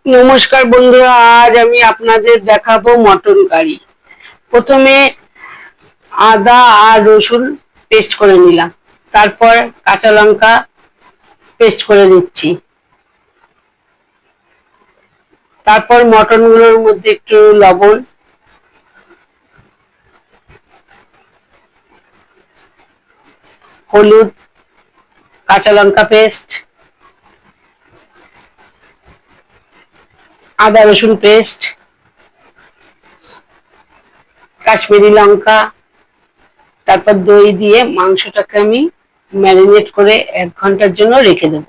নমস্কার বন্ধুরা, আজ আমি আপনাদের দেখাবো মটন কারি। প্রথমে আদা আর রসুন পেস্ট করে নিলাম, তারপর কাঁচা লঙ্কা পেস্ট করে নিচ্ছি। তারপর মটন গুলোর মধ্যে একটু লবণ, হলুদ, কাঁচা লঙ্কা পেস্ট, আদা রসুন পেস্ট, কাশ্মীরি লঙ্কা, তারপর দই দিয়ে মাংসটাকে আমি ম্যারিনেট করে 1 ঘন্টার জন্য রেখে দেব।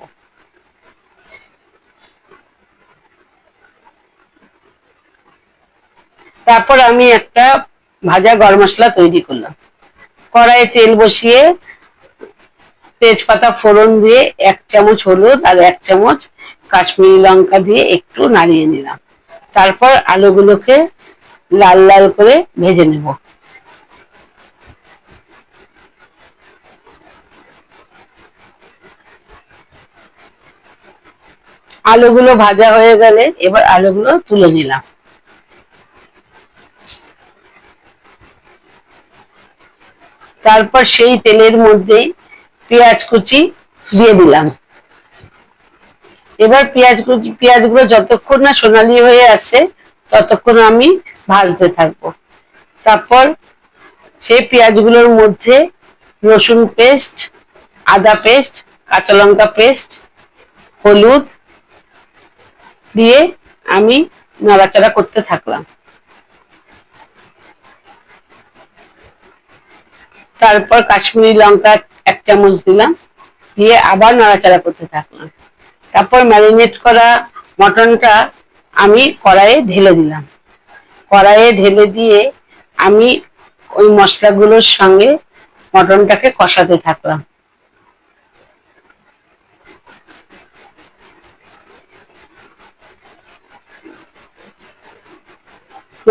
তারপর আমি একটা ভাজা গরম মশলা তৈরি করলাম। কড়াইয়ে তেল বসিয়ে তেজপাতা ফোড়ন দিয়ে 1 চামচ হলুদ আর 1 চামচ কাশ্মীরি লঙ্কা দিয়ে একটু নাড়িয়ে নিলাম। তারপর আলুগুলোকে লাল লাল করে ভেজে নেব। আলুগুলো ভাজা হয়ে গেলে এবার আলুগুলো তুলে নিলাম। তারপর সেই তেলের মধ্যেই পেঁয়াজ কুচি দিয়ে দিলাম। এবার পেঁয়াজগুলো যতক্ষণ না সোনালি হয়ে আসে ততক্ষণ আমি ভাজতে থাকবো। তারপর সেই পেঁয়াজগুলোর মধ্যে রসুন পেস্ট, আদা পেস্ট, কাঁচা লঙ্কা পেস্ট, হলুদ দিয়ে আমি নাড়াচাড়া করতে থাকলাম। তারপর কাশ্মীরি লঙ্কা 1 চামচ দিলাম, দিয়ে আবার নাড়াচাড়া করতে থাকলাম। তারপর ম্যারিনেট করা মটনটা আমি কড়াইয়ে ঢেলে দিলাম। কড়াইয়ে ঢেলে দিয়ে আমি ওই মশলাগুলোর সঙ্গে মটনটাকে কষাতে থাকলাম।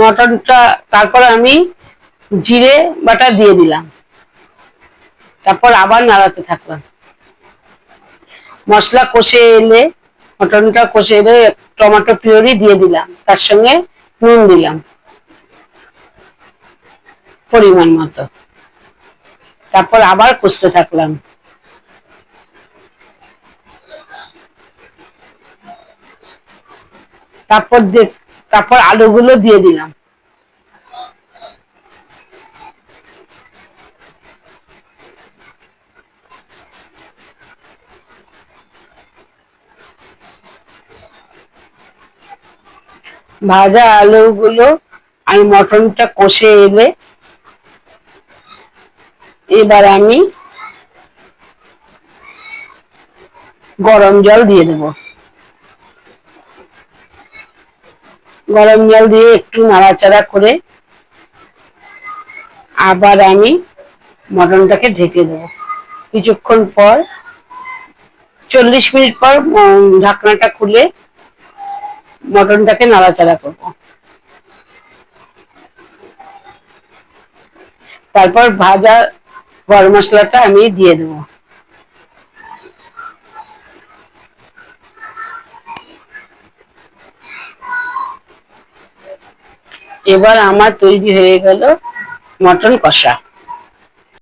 মটনটা তারপর আমি জিরে বাটা দিয়ে দিলাম। তারপর আবার নাড়াতে থাকলাম। মশলা কষে এলে, মটনটা কষে এলে টমেটো পিউরি দিয়ে দিলাম, তার সঙ্গে নুন দিলাম পরিমাণ মতো। তারপর আবার কষতে থাকলাম। তারপর আলুগুলো দিয়ে দিলাম। ভাজা আলুগুলো আর মটনটা কষে এলে এবার আমি গরম জল দিয়ে দেব। গরম জল দিয়ে একটু নাড়াচাড়া করে আবার আমি মটনটাকে ঢেকে দেব। কিছুক্ষণ পর 40 মিনিট পর ঢাকনাটা খুলে মটনটাকে নাড়াচাড়া করব। তারপর ভাজা গরম মশলাটা আমি দিয়ে দেব। এবার আমার তৈরি হয়ে গেল মটন কষা।